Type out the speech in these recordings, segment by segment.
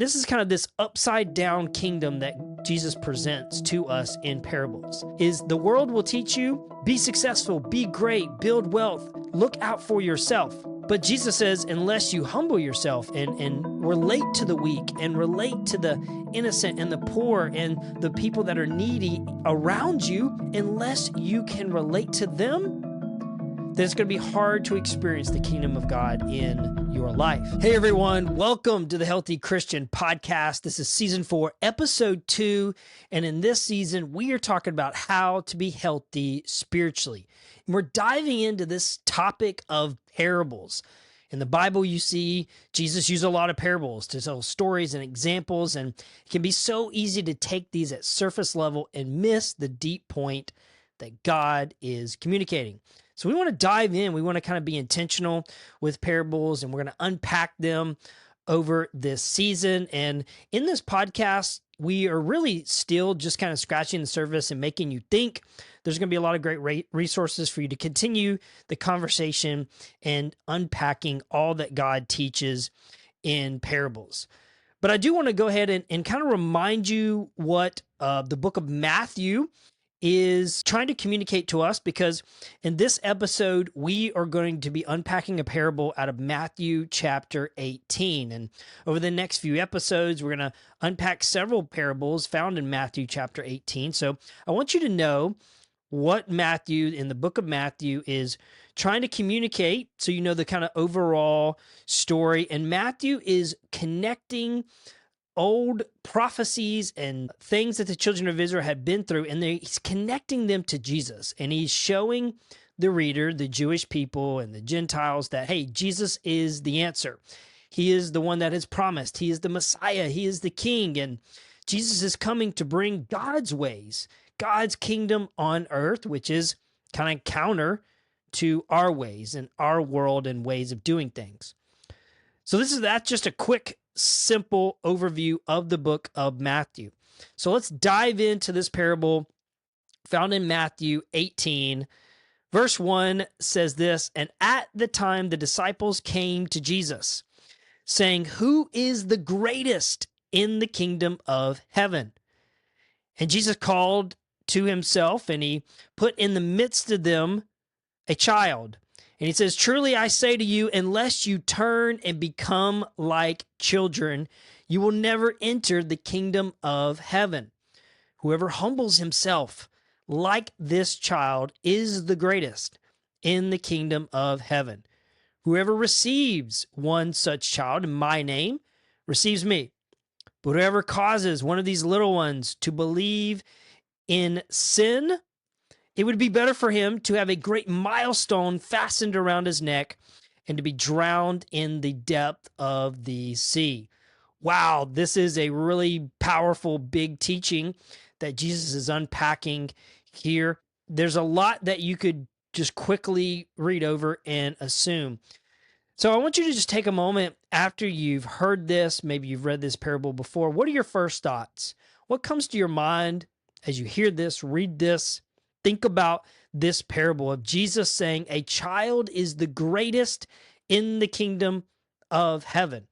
This is kind of this upside down kingdom that Jesus presents to us in parables. Is the world will teach you, be successful, be great, build wealth, look out for yourself. But Jesus says, unless you humble yourself and relate to the weak and relate to the innocent and the poor and the people that are needy around you, unless you can relate to them, then it's going to be hard to experience the kingdom of God in your life. Hey everyone, welcome to the Healthy Christian Podcast. This is season 4, episode 2. And in this season, we are talking about how to be healthy spiritually. And we're diving into this topic of parables. In the Bible, you see Jesus use a lot of parables to tell stories and examples, and it can be so easy to take these at surface level and miss the deep point that God is communicating. So we want to dive in. We want to kind of be intentional with parables, and we're going to unpack them over this season. And in this podcast, we are really still just kind of scratching the surface and making you think. There's going to be a lot of great resources for you to continue the conversation and unpacking all that God teaches in parables. But I do want to go ahead and kind of remind you what the book of Matthew is trying to communicate to us, because in this episode, we are going to be unpacking a parable out of Matthew chapter 18. And over the next few episodes, we're going to unpack several parables found in Matthew chapter 18. So I want you to know what Matthew, in the book of Matthew, is trying to communicate, so you know the kind of overall story. And Matthew is connecting old prophecies and things that the children of Israel had been through, and he's connecting them to Jesus. And he's showing the reader, the Jewish people and the Gentiles, that, hey, Jesus is the answer. He is the one that is promised. He is the Messiah. He is the King. And Jesus is coming to bring God's ways, God's kingdom on earth, which is kind of counter to our ways and our world and ways of doing things. So that's just a quick, simple overview of the book of Matthew. So let's dive into this parable found in Matthew 18. Verse 1 says this: "And at the time the disciples came to Jesus, saying, 'Who is the greatest in the kingdom of heaven?' And Jesus called to himself, and he put in the midst of them a child. And he says, 'Truly I say to you, unless you turn and become like children, you will never enter the kingdom of heaven. Whoever humbles himself like this child is the greatest in the kingdom of heaven. Whoever receives one such child in my name receives me. But whoever causes one of these little ones to believe in sin, it would be better for him to have a great millstone fastened around his neck and to be drowned in the depth of the sea.'" Wow, this is a really powerful, big teaching that Jesus is unpacking here. There's a lot that you could just quickly read over and assume. So I want you to just take a moment after you've heard this, maybe you've read this parable before. What are your first thoughts? What comes to your mind as you hear this, read this? Think about this parable of Jesus saying a child is the greatest in the kingdom of heaven.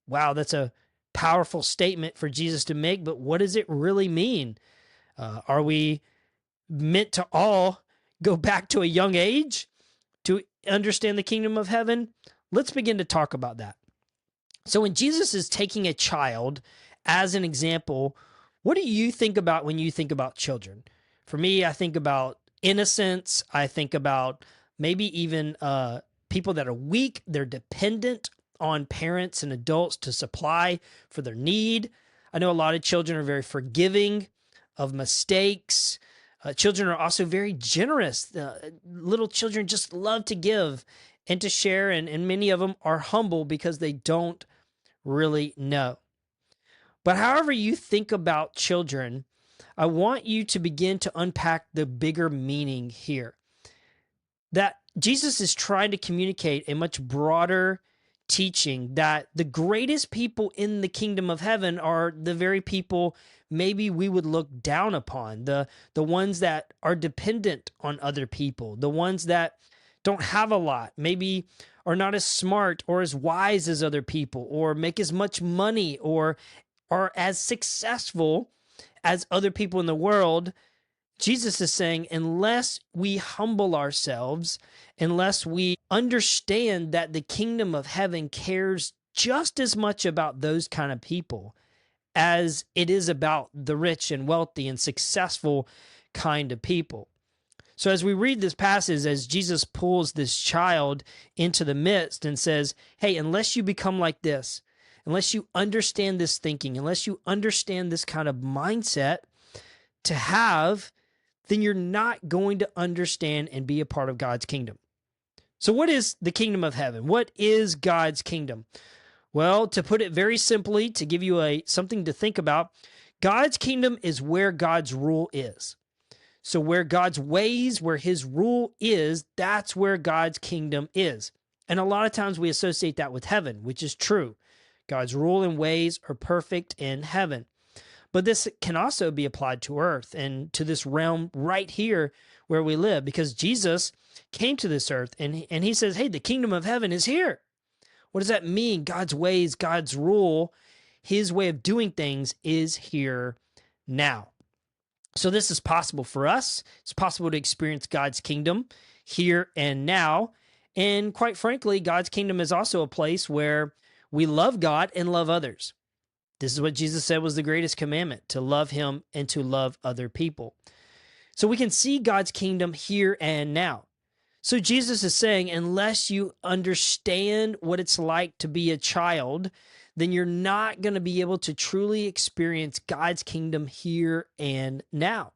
Wow, that's a powerful statement for Jesus to make, but what does it really mean? Are we meant to all go back to a young age to understand the kingdom of heaven? Let's begin to talk about that. So when Jesus is taking a child as an example, what do you think about when you think about children? For me, I think about innocence. I think about maybe even people that are weak. They're dependent on parents and adults to supply for their need. I know a lot of children are very forgiving of mistakes. Children are also very generous. Little children just love to give and to share, and many of them are humble because they don't really know. But however you think about children, I want you to begin to unpack the bigger meaning here. That Jesus is trying to communicate a much broader teaching, that the greatest people in the kingdom of heaven are the very people maybe we would look down upon, the ones that are dependent on other people, the ones that don't have a lot, maybe are not as smart or as wise as other people, or make as much money or are as successful as other people in the world, Jesus is saying, unless we humble ourselves, unless we understand that the kingdom of heaven cares just as much about those kind of people as it is about the rich and wealthy and successful kind of people. So as we read this passage, as Jesus pulls this child into the midst and says, hey, unless you become like this, unless you understand this thinking, unless you understand this kind of mindset to have, then you're not going to understand and be a part of God's kingdom. So what is the kingdom of heaven? What is God's kingdom? Well, to put it very simply, to give you something to think about, God's kingdom is where God's rule is. So where God's ways, where his rule is, that's where God's kingdom is. And a lot of times we associate that with heaven, which is true. God's rule and ways are perfect in heaven. But this can also be applied to earth and to this realm right here where we live, because Jesus came to this earth and he says, hey, the kingdom of heaven is here. What does that mean? God's ways, God's rule, his way of doing things is here now. So this is possible for us. It's possible to experience God's kingdom here and now. And quite frankly, God's kingdom is also a place where we love God and love others. This is what Jesus said was the greatest commandment, to love him and to love other people. So we can see God's kingdom here and now. So Jesus is saying, unless you understand what it's like to be a child, then you're not going to be able to truly experience God's kingdom here and now.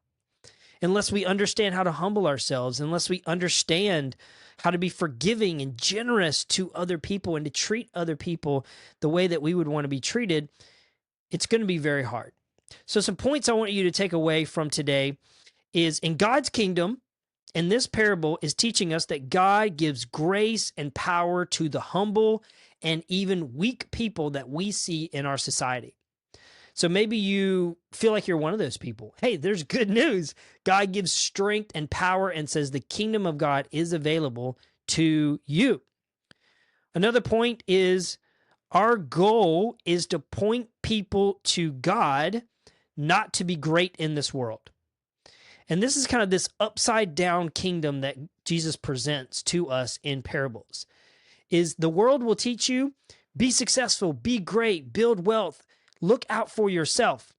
Unless we understand how to humble ourselves, unless we understand how to be forgiving and generous to other people and to treat other people the way that we would want to be treated, it's going to be very hard. So some points I want you to take away from today is, in God's kingdom, and this parable is teaching us that God gives grace and power to the humble and even weak people that we see in our society. So maybe you feel like you're one of those people. Hey, there's good news. God gives strength and power and says the kingdom of God is available to you. Another point is, our goal is to point people to God, not to be great in this world. And this is kind of this upside down kingdom that Jesus presents to us in parables. Is the world will teach you, be successful, be great, build wealth, look out for yourself.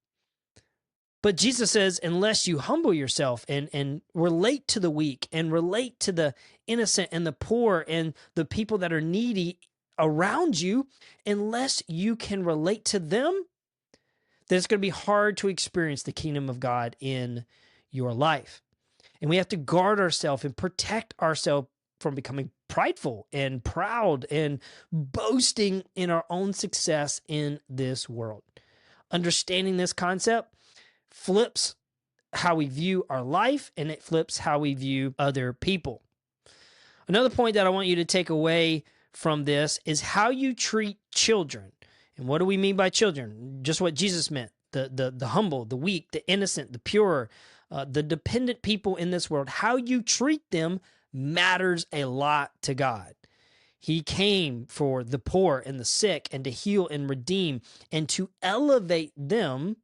But Jesus says, unless you humble yourself and relate to the weak and relate to the innocent and the poor and the people that are needy around you, unless you can relate to them, then it's going to be hard to experience the kingdom of God in your life. And we have to guard ourselves and protect ourselves from becoming prideful and proud and boasting in our own success in this world. Understanding this concept flips how we view our life, and it flips how we view other people. Another point that I want you to take away from this is how you treat children. And what do we mean by children? Just what Jesus meant. The humble, the weak, the innocent, the pure, the dependent people in this world. How you treat them matters a lot to God. He came for the poor and the sick and to heal and redeem and to elevate them.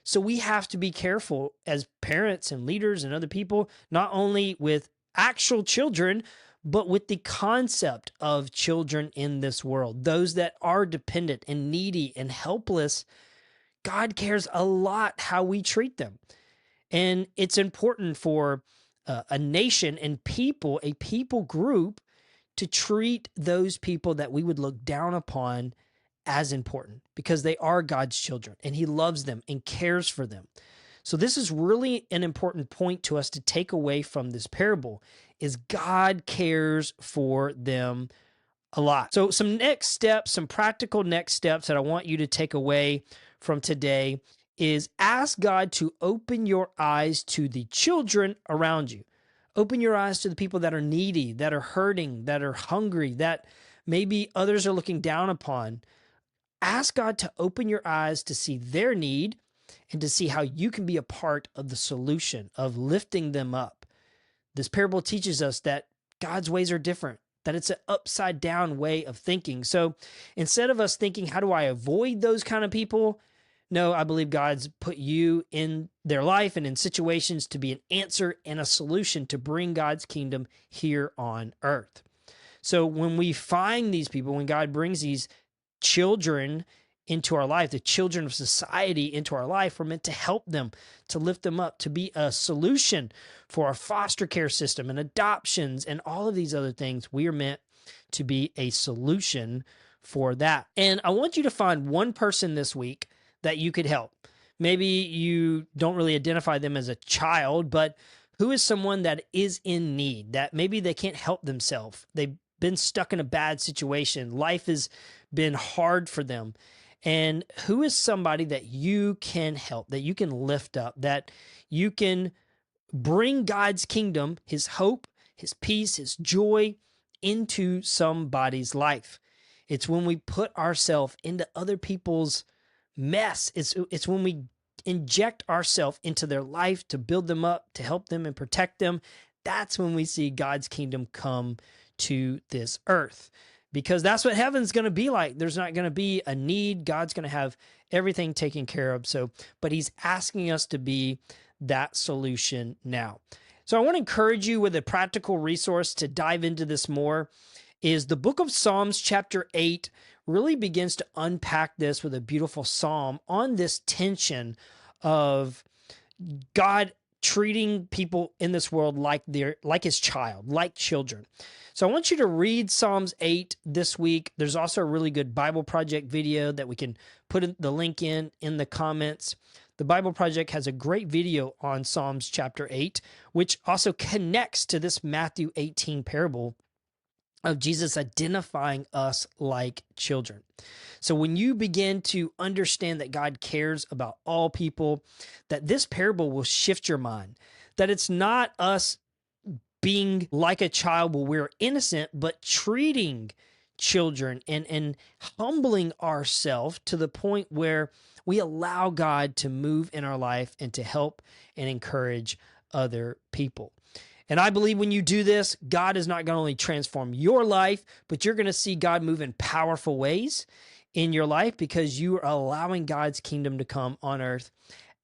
So we have to be careful as parents and leaders and other people, not only with actual children, but with the concept of children in this world, those that are dependent and needy and helpless. God cares a lot how we treat them. And it's important for a nation and people, a people group, to treat those people that we would look down upon as important, because they are God's children and he loves them and cares for them. So this is really an important point to us to take away from this parable, is God cares for them a lot. So some next steps, some practical next steps that I want you to take away from today is, ask God to open your eyes to the children around you. Open your eyes to the people that are needy, that are hurting, that are hungry, that maybe others are looking down upon. Ask God to open your eyes to see their need and to see how you can be a part of the solution of lifting them up. This parable teaches us that God's ways are different, that it's an upside down way of thinking. So instead of us thinking, how do I avoid those kind of people? No, I believe God's put you in their life and in situations to be an answer and a solution to bring God's kingdom here on earth. So when we find these people, when God brings these children into our life, the children of society into our life, we're meant to help them, to lift them up, to be a solution for our foster care system and adoptions and all of these other things. We are meant to be a solution for that. And I want you to find one person this week that you could help. Maybe you don't really identify them as a child, but who is someone that is in need, that maybe they can't help themselves? They've been stuck in a bad situation. Life has been hard for them. And who is somebody that you can help, that you can lift up, that you can bring God's kingdom, his hope, his peace, his joy into somebody's life? It's when we put ourselves into other people's mess. It's when we inject ourselves into their life to build them up, to help them and protect them. That's when we see God's kingdom come to this earth, because that's what heaven's going to be like. There's not going to be a need. God's going to have everything taken care of. But he's asking us to be that solution now. So I want to encourage you with a practical resource to dive into this more. Is the book of Psalms chapter 8 really begins to unpack this with a beautiful psalm on this tension of God treating people in this world like his child, like children. So I want you to read Psalms 8 this week. There's also a really good Bible Project video that we can put the link in the comments. The Bible Project has a great video on Psalms chapter 8, which also connects to this Matthew 18 parable of Jesus identifying us like children. So when you begin to understand that God cares about all people, that this parable will shift your mind, that it's not us being like a child when we're innocent, but treating children and humbling ourselves to the point where we allow God to move in our life and to help and encourage other people. And I believe when you do this, God is not going to only transform your life, but you're going to see God move in powerful ways in your life because you are allowing God's kingdom to come on earth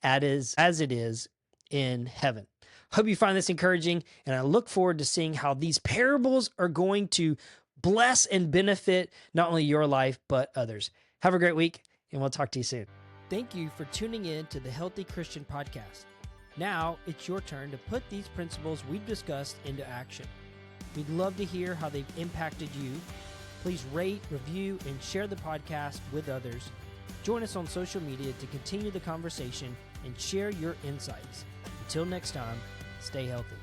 as it is in heaven. Hope you find this encouraging, and I look forward to seeing how these parables are going to bless and benefit not only your life, but others. Have a great week, and we'll talk to you soon. Thank you for tuning in to the Healthy Christian Podcast. Now it's your turn to put these principles we've discussed into action. We'd love to hear how they've impacted you. Please rate, review, and share the podcast with others. Join us on social media to continue the conversation and share your insights. Until next time, stay healthy.